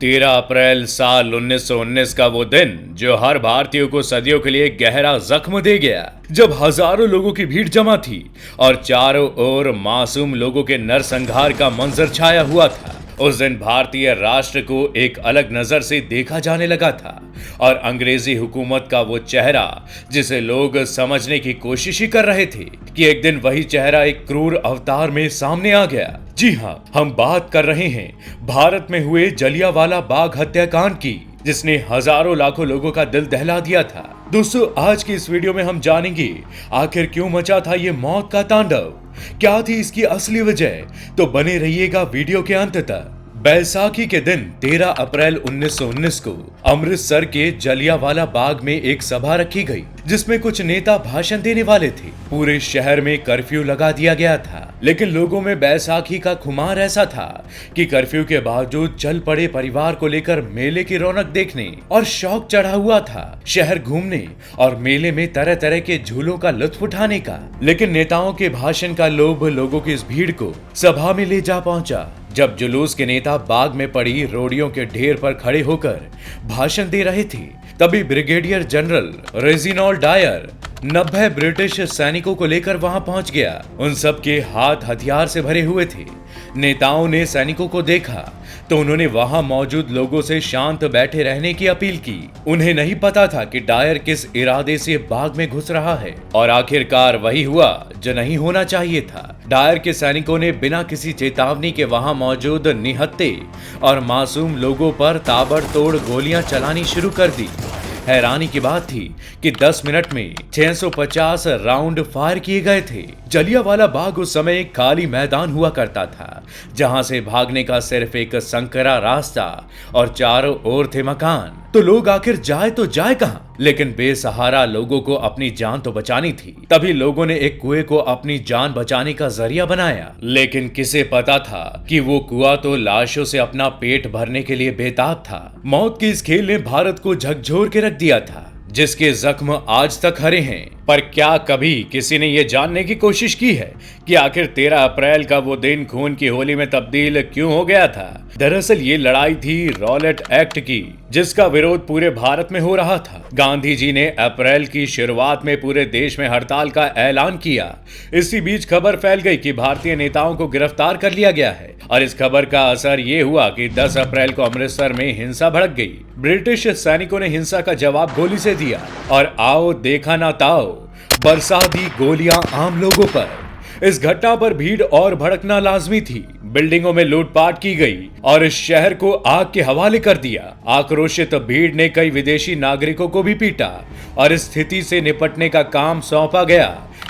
13 अप्रैल साल 1919 का वो दिन जो हर भारतीय को सदियों के लिए गहरा जख्म दे गया, जब हजारों लोगों की भीड़ जमा थी और चारों ओर मासूम लोगों के नरसंहार का मंजर छाया हुआ था। उस दिन भारतीय राष्ट्र को एक अलग नजर से देखा जाने लगा था और अंग्रेजी हुकूमत का वो चेहरा जिसे लोग समझने की कोशिश ही कर रहे थे कि एक दिन वही चेहरा एक क्रूर अवतार में सामने आ गया। जी हाँ, हम बात कर रहे हैं भारत में हुए जलियांवाला बाग हत्याकांड की, जिसने हजारों लाखों लोगों का दिल दहला दिया था। दोस्तों, आज की इस वीडियो में हम जानेंगे आखिर क्यों मचा था ये मौत का तांडव, क्या थी इसकी असली वजह। तो बने रहिएगा वीडियो के अंत तक। बैसाखी के दिन 13 अप्रैल 1919 को अमृतसर के जलियांवाला बाग में एक सभा रखी गई, जिसमें कुछ नेता भाषण देने वाले थे। पूरे शहर में कर्फ्यू लगा दिया गया था, लेकिन लोगों में बैसाखी का खुमार ऐसा था कि कर्फ्यू के बावजूद चल पड़े परिवार को लेकर मेले की रौनक देखने और शौक चढ़ा हुआ था शहर घूमने और मेले में तरह तरह के झूलों का लुत्फ उठाने का। लेकिन नेताओं के भाषण का लोभ लोगों की इस भीड़ को सभा में ले जा पहुंचा। जब जुलूस के नेता बाग में पड़ी रोड़ियों के ढेर पर खड़े होकर भाषण दे रहे थे, तभी brigadier general Reginald Dyer 90 British सैनिकों को लेकर वहां पहुंच गया। उन सब के हाथ हथियार से भरे हुए थे। नेताओं ने सैनिकों को देखा तो उन्होंने वहां मौजूद लोगों से शांत बैठे रहने की अपील की। उन्हें नहीं पता था कि डायर किस इरादे से बाग में घुस रहा है, और आखिरकार वही हुआ जो नहीं होना चाहिए था। डायर के सैनिकों ने बिना किसी चेतावनी के वहां मौजूद निहत्थे और मासूम लोगों पर ताबड़तोड़ गोलियां चलानी शुरू कर दी। हैरानी की बात थी कि 10 मिनट में 650 राउंड फायर किए गए थे। जलियांवाला बाग उस समय एक खाली मैदान हुआ करता था, जहां से भागने का सिर्फ एक संकरा रास्ता और चारों ओर थे मकान। तो लोग आखिर जाए तो जाए कहां? लेकिन बेसहारा लोगों को अपनी जान तो बचानी थी। तभी लोगों ने एक कुएं को अपनी जान बचाने का जरिया बनाया। लेकिन किसे पता था कि वो कुआं तो लाशों से अपना पेट भरने के लिए बेताब था। मौत के इस खेल ने भारत को झकझोर के रख दिया था, जिसके जख्म आज तक हरे हैं। पर क्या कभी किसी ने यह जानने की कोशिश की है कि आखिर 13 अप्रैल का वो दिन खून की होली में तब्दील क्यों हो गया था? दरअसल ये लड़ाई थी रॉलेट एक्ट की, जिसका विरोध पूरे भारत में हो रहा था। गांधी जी ने अप्रैल की शुरुआत में पूरे देश में हड़ताल का ऐलान किया। इसी बीच खबर फैल गई कि भारतीय नेताओं को गिरफ्तार कर लिया गया है, और इस खबर का असर ये हुआ कि 10 अप्रैल को अमृतसर में हिंसा भड़क गई। ब्रिटिश सैनिकों ने हिंसा का जवाब गोली से दिया और आओ देखा ना ताओ बरसा दी गोलियां आम लोगों पर। इस घटना पर भीड़ और भड़कना लाजमी थी। बिल्डिंगों में लूटपाट की गई और इस शहर को आग के हवाले कर दिया। आक्रोशित भीड़ ने कई विदेशी नागरिकों को भी पीटा और इस स्थिति से निपटने का काम सौंपा गया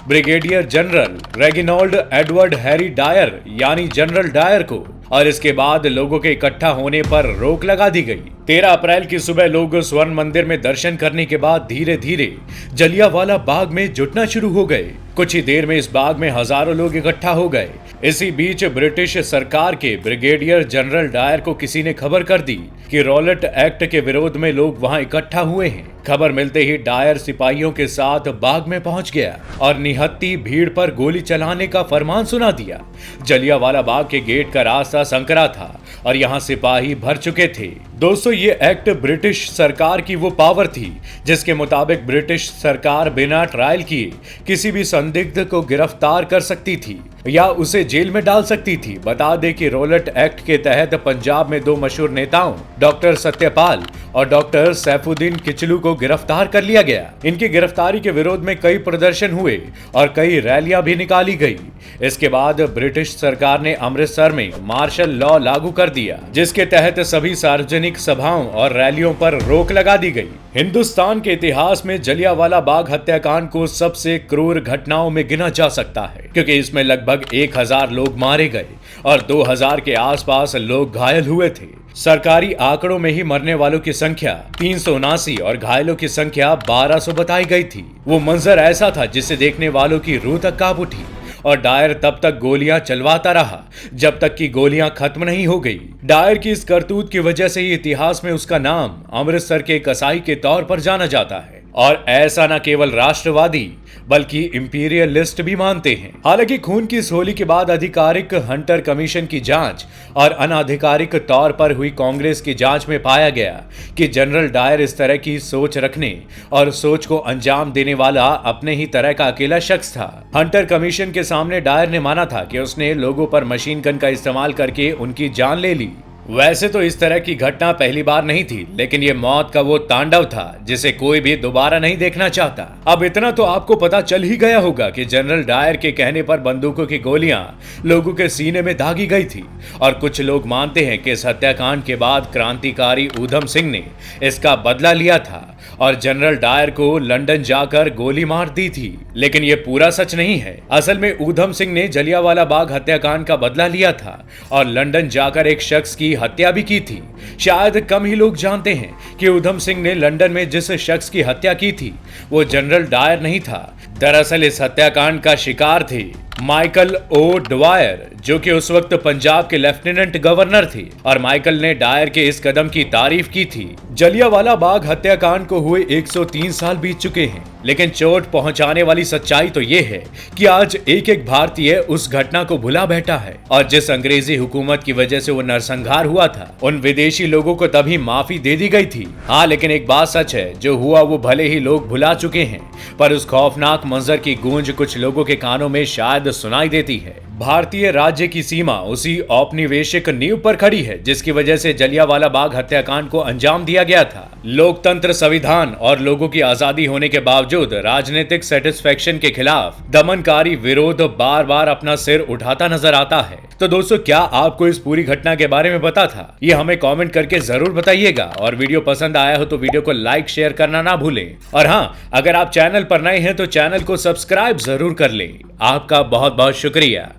brigadier general Reginald Edward Harry Dyer यानी जनरल डायर को, और इसके बाद लोगों के इकट्ठा होने पर रोक लगा दी गई। 13 अप्रैल की सुबह लोग स्वर्ण मंदिर में दर्शन करने के बाद धीरे धीरे जलियांवाला बाग में जुटना शुरू हो गए। कुछ ही देर में इस बाग में हजारों लोग इकट्ठा हो गए। इसी बीच ब्रिटिश सरकार के ब्रिगेडियर जनरल डायर को किसी ने खबर कर दी कि रॉलेट एक्ट के विरोध में लोग वहां इकट्ठा हुए हैं। खबर मिलते ही डायर सिपाहियों के साथ बाग में पहुंच गया और निहत्ती भीड़ पर गोली चलाने का फरमान सुना दिया। जलियांवाला बाग के गेट का रास्ता संकरा था और यहाँ सिपाही भर चुके थे। दोस्तों, ये एक्ट ब्रिटिश सरकार की वो पावर थी जिसके मुताबिक ब्रिटिश सरकार बिना ट्रायल किए किसी भी संदिग्ध को गिरफ्तार कर सकती थी या उसे जेल में डाल सकती थी। बता दें कि रॉलेट एक्ट के तहत पंजाब में 2 मशहूर नेताओं डॉक्टर सत्यपाल और डॉक्टर सैफुद्दीन किचलू को गिरफ्तार कर लिया गया। इनकी गिरफ्तारी के विरोध में कई प्रदर्शन हुए और कई रैलियां भी निकाली गई। इसके बाद ब्रिटिश सरकार ने अमृतसर में मार्शल लॉ लागू कर दिया, जिसके तहत सभी सार्वजनिक सभाओं और रैलियों पर रोक लगा दी गई। हिंदुस्तान के इतिहास में जलियांवाला बाग हत्याकांड को सबसे क्रूर घटनाओं में गिना जा सकता है, क्योंकि इसमें लगभग 1000 लोग मारे गए और 2000 के आसपास लोग घायल हुए थे। सरकारी आंकड़ों में ही मरने वालों की संख्या 379 और घायलों की संख्या 1200 बताई गई थी। वो मंजर ऐसा था जिसे देखने वालों की रूह तक कांप उठी, और डायर तब तक गोलियां चलवाता रहा जब तक कि गोलियां खत्म नहीं हो गई। डायर की इस करतूत की वजह से ही इतिहास में उसका नाम अमृतसर के कसाई के तौर पर जाना जाता है। और ऐसा न केवल राष्ट्रवादी बल्कि इंपीरियलिस्ट भी मानते हैं। हालांकि खून की इस होली के बाद आधिकारिक हंटर कमीशन की जांच और अनाधिकारिक तौर पर हुई कांग्रेस की जांच में पाया गया कि जनरल डायर इस तरह की सोच रखने और सोच को अंजाम देने वाला अपने ही तरह का अकेला शख्स था। हंटर कमीशन के सामने डायर ने माना था कि उसने लोगों पर मशीन गन का इस्तेमाल करके उनकी जान ले ली। वैसे तो इस तरह की घटना पहली बार नहीं थी, लेकिन ये मौत का वो तांडव था जिसे कोई भी दोबारा नहीं देखना चाहता। अब इतना तो आपको पता चल ही गया होगा कि जनरल डायर के कहने पर बंदूकों की गोलियां लोगों के सीने में दागी गई थी और कुछ लोग मानते हैं कि इस हत्याकांड के बाद क्रांतिकारी ऊधम सिंह ने इसका बदला लिया था और जनरल डायर को लंदन जाकर गोली मार दी थी। लेकिन यह पूरा सच नहीं है। असल में ऊधम सिंह ने जलियांवाला बाग हत्याकांड का बदला लिया था और लंदन जाकर एक शख्स की हत्या भी की थी। शायद कम ही लोग जानते हैं कि ऊधम सिंह ने लंदन में जिस शख्स की हत्या की थी वो जनरल डायर नहीं था। दरअसल इस हत्याकांड का शिकार थे माइकल ओ डवायर, जो कि उस वक्त पंजाब के लेफ्टिनेंट गवर्नर थे और माइकल ने डायर के इस कदम की तारीफ की थी। जलियांवाला बाग हत्याकांड को हुए 103 साल बीत चुके हैं, लेकिन चोट पहुंचाने वाली सच्चाई तो ये है कि आज एक एक भारतीय उस घटना को भुला बैठा है और जिस अंग्रेजी हुकूमत की वजह से वो नरसंहार हुआ था उन विदेशी लोगों को तभी माफी दे दी गई थी। हाँ, लेकिन एक बात सच है, जो हुआ वो भले ही लोग भुला चुके हैं पर उस खौफनाक मंजर की गूंज कुछ लोगों के कानों में शायद सुनाई देती है। भारतीय राज्य की सीमा उसी औपनिवेशिक नींव पर खड़ी है जिसकी वजह से जलियांवाला बाग हत्याकांड को अंजाम दिया गया था। लोकतंत्र, संविधान और लोगों की आजादी होने के बावजूद राजनीतिक सेटिस्फेक्शन के खिलाफ दमनकारी विरोध बार बार अपना सिर उठाता नजर आता है। तो दोस्तों, क्या आपको इस पूरी घटना के बारे में पता था? ये हमें कमेंट करके जरूर बताइएगा और वीडियो पसंद आया हो तो वीडियो को लाइक शेयर करना ना भूलें। और हाँ, अगर आप चैनल पर नए हैं तो चैनल को सब्सक्राइब जरूर कर लें। आपका बहुत बहुत शुक्रिया।